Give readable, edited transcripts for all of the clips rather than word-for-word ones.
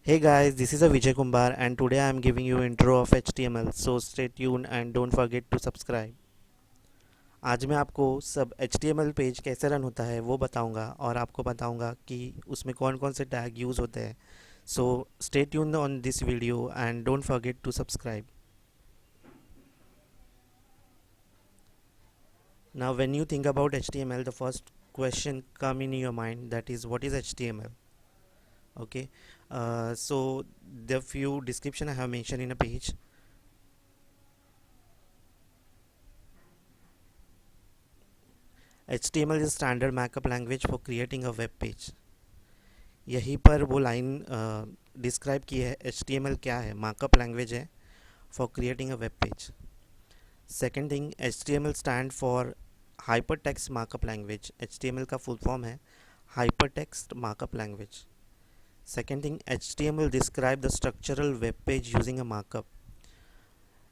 Hey guys, this is a Vijay Kumbar and today I am giving you intro of HTML. So stay tuned and don't forget to subscribe. आज मैं आपको सब HTML page कैसे run होता है वो बताऊंगा और आपको बताऊंगा कि उसमें कौन कौन से टैग यूज़ होते हैं. So stay tuned on this video and don't forget to subscribe. Now when you think about HTML, the first question come in your mind, that is what is HTML? Okay. So the few description I have mentioned in a page. HTML is standard markup language for creating a web page. यहीं पर वो line describe की है. HTML क्या है? Markup language है for creating a web page. Second thing, HTML stand for hyper text markup language. HTML का full form है hyper text markup language. Second thing, HTML describe the structural web page using a markup.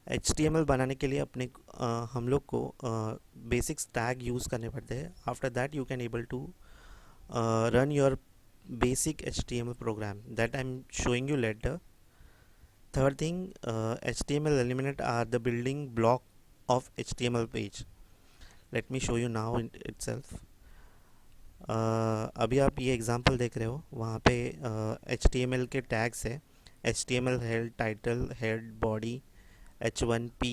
HTML बनाने के लिए अपने हम लोग को basics tag use करने पड़ते हैं. After that you can able to run your basic HTML program that I'm showing you later. Third thing, HTML element are the building block of HTML page. Let me show you now itself. अभी आप ये example देख रहे हो, वहाँ पे HTML के tags है. HTML head, title, head, body, H1P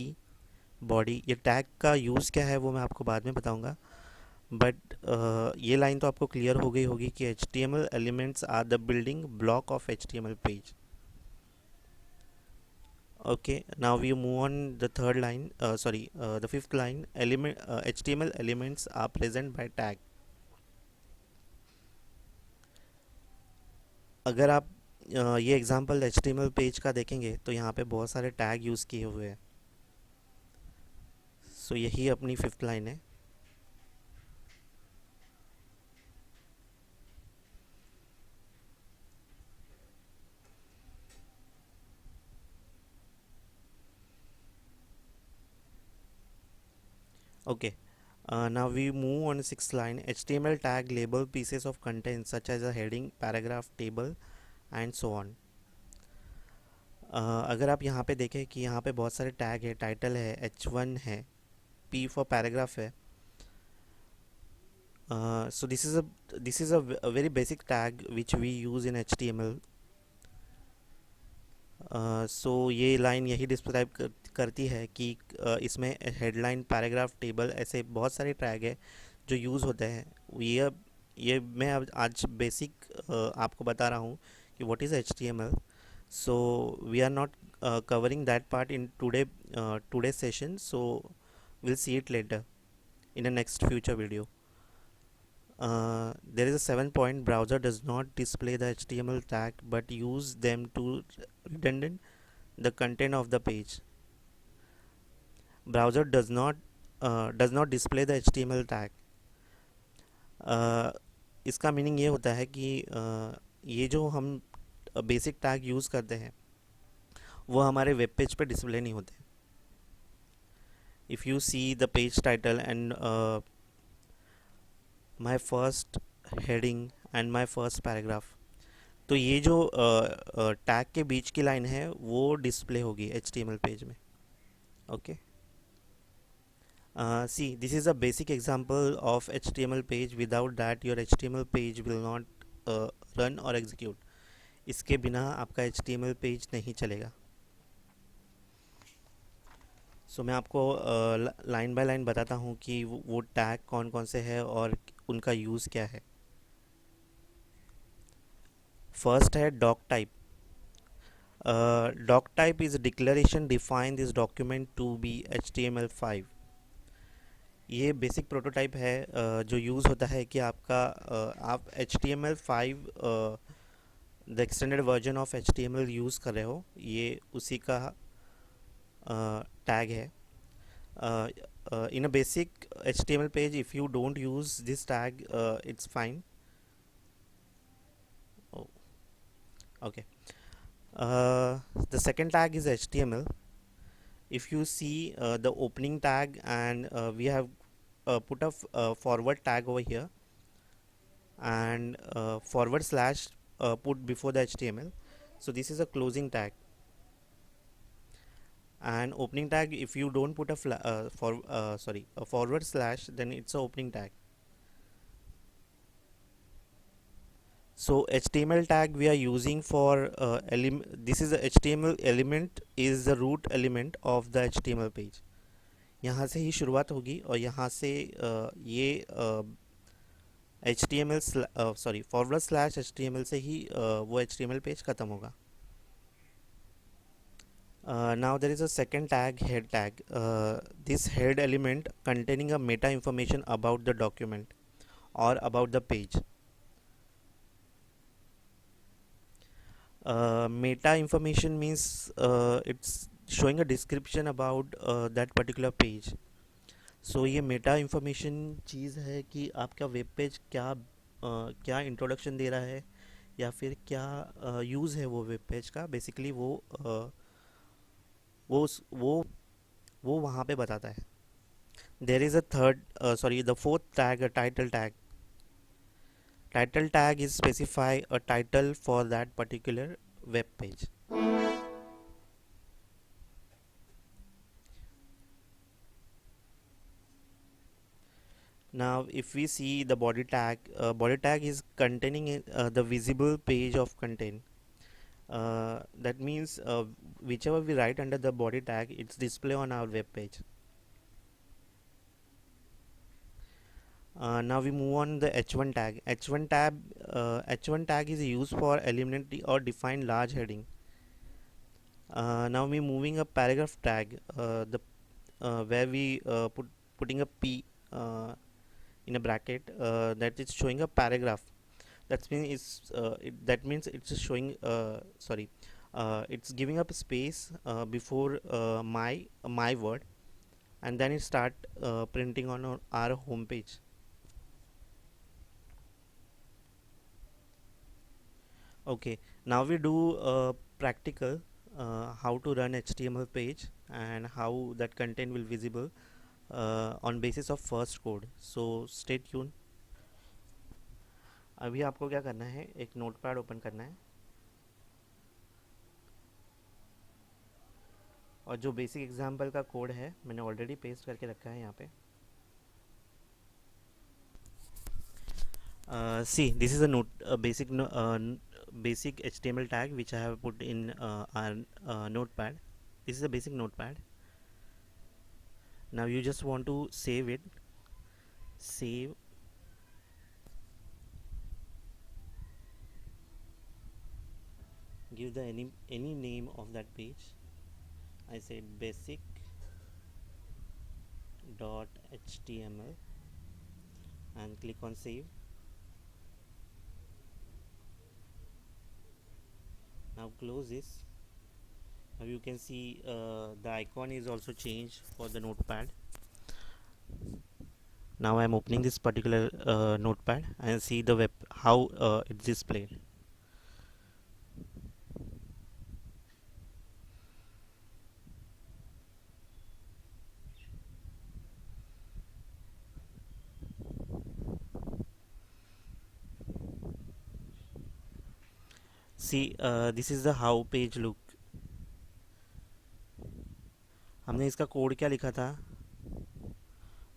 body. ये टैग का यूज़ क्या है वो मैं आपको बाद में बताऊँगा. बट ये लाइन तो आपको क्लियर हो गई होगी कि HTML elements are the building block of HTML page. Okay, now we move on the third line, the fifth line. HTML elements are present by tag. अगर आप ये एग्जांपल HTML पेज का देखेंगे तो यहाँ पे बहुत सारे टैग यूज़ किए हुए हैं. सो यही अपनी फिफ्थ लाइन है. Okay. Now we move on to sixth line. HTML tag label pieces of content such as a heading, paragraph, table and so on. अगर आप यहाँ पे देखें कि यहाँ पे बहुत सारे टैग है. टाइटल है, H1 है, P फॉर पैराग्राफ है. So this is a very basic tag which we use in HTML. So ये लाइन यही डिस्क्राइब करती है कि इसमें हेडलाइन, पैराग्राफ, टेबल ऐसे बहुत सारे टैग है जो यूज़ होते हैं. ये मैं अब आज बेसिक आपको बता रहा हूँ कि what is HTML. So we are not covering that part in today's session, so we'll see it later in the next future video. There is a 7 point. Browser does not display the HTML tag but use them to redundant the content of the page. Browser does not display the HTML tag. इसका meaning ये होता है कि ये जो हम basic tag use करते हैं वो हमारे वेब पेज पे डिस्प्ले नहीं होते. If you see the page title and my first heading and my first paragraph, तो ये जो टैग के बीच की लाइन है वो डिस्प्ले होगी HTML पेज में. Okay. See, this is a basic example of HTML page. Without that your HTML page will not run or execute. इसके बिना आपका HTML पेज नहीं चलेगा. सो मैं आपको लाइन बाय लाइन बताता हूँ कि वो टैग कौन कौन से है और उनका यूज़ क्या है. फर्स्ट है doc type. Doc type is declaration define this document to be HTML5. ये बेसिक प्रोटोटाइप है जो यूज़ होता है कि आप HTML5 the extended version of HTML use कर रहे हो. ये उसी का टैग है. In a basic HTML page, if you don't use this tag, it's fine. Oh, okay. The second tag is HTML. If you see the opening tag and we have put a forward tag over here and forward slash put before the HTML. So this is a closing tag. And opening tag, if you don't put a forward slash, then it's a opening tag. So HTML tag we are using for this is a HTML element is the root element of the HTML page. यहाँ से ही शुरुआत होगी और यहाँ से ये HTML forward slash HTML से ही वो HTML पेज ख़त्म होगा. Now there is a second tag, head tag. This head element containing a meta information about the document or about the page. Meta information means it's showing a description about that particular page. So ये Meta information चीज़ है कि आपका web page क्या introduction दे रहा है या फिर क्या यूज़ है वो वेब पेज का. बेसिकली वो वो वो वहाँ पे बताता है. There is the fourth tag, title tag. Title tag is specify a title for that particular web page. Now if we see the body tag is containing the visible page of content. That means whichever we write under the body tag, it's display on our web page. Now we move on the h1 tag. H1 tag is used for eliminate or define large heading. Now we moving a paragraph tag, the where we putting a p in a bracket that is showing a paragraph. That means it's showing it's giving up space before my word, and then it start printing on our home page. Okay, now we do practical how to run HTML page and how that content will visible on basis of first code. So stay tuned. अभी आपको क्या करना है, एक notepad open करना है और जो बेसिक एग्जांपल का कोड है मैंने ऑलरेडी पेस्ट करके रखा है यहाँ पे. See, this is a basic HTML tag which I have put in our notepad. This is a basic notepad. Now you just want to save it. Save. Give the any name of that page. I say basic dot html and click on save. Now close this. Now you can see the icon is also changed for the notepad. Now I am opening this particular notepad and see the web how it's displayed. See, this is the how page look. हमने इसका code क्या लिखा था,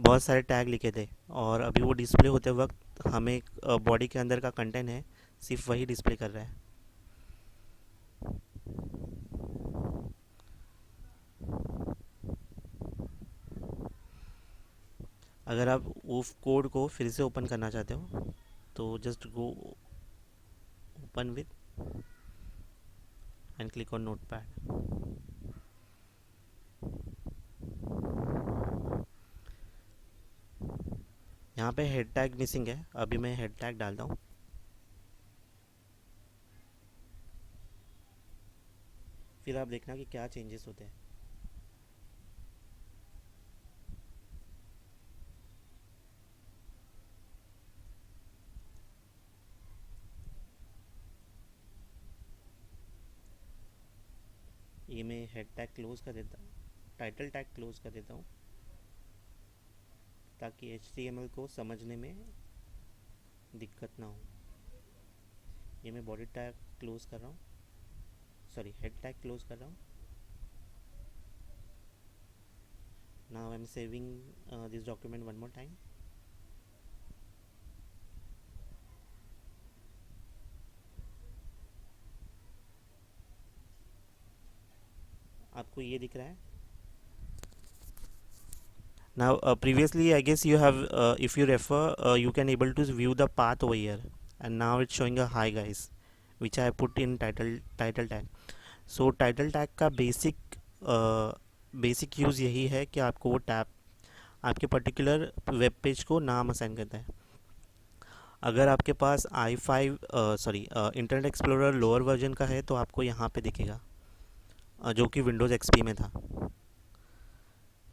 बहुत सारे tag लिखे थे और अभी वो डिस्प्ले होते वक्त हमें बॉडी के अंदर का कंटेंट है सिर्फ वही डिस्प्ले कर रहा है. अगर आप वो कोड को फिर से ओपन करना चाहते हो तो just go open with and click on notepad. यहाँ पे हेड टैग मिसिंग है, अभी मैं हेड टैग डालता हूँ. फिर आप देखना कि क्या चेंजेस होते हैं. ये मैं हेड टैग क्लोज कर देता हूँ, टाइटल टैग क्लोज कर देता हूँ ताकि HTML को समझने में दिक्कत ना हो. ये मैं बॉडी टैग क्लोज कर रहा हूँ. सॉरी हेड टैग क्लोज कर रहा हूँ. Now I am saving this document one more time. आपको ये दिख रहा है. Now, previously, I guess you have, if you refer, you can able to view the path over here, and now it's showing a hi guys, which I put in title tag. So title tag का basic use यही है कि आपको वो tab आपके particular web page को नाम assign करता है. अगर आपके पास i5 internet explorer lower version का है तो आपको यहाँ पे दिखेगा, जो कि विंडोज़ एक्सपी में था.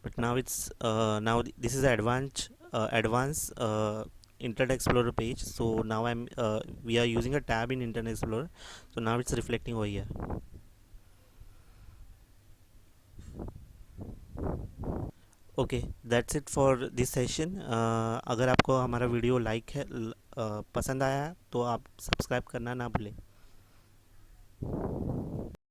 But now it's now this is advanced Internet Explorer page. So now we are using a tab in Internet Explorer, so now it's reflecting over here. Okay, that's it for this session. अगर आपको हमारा video पसंद आया तो आप subscribe करना ना भूलें.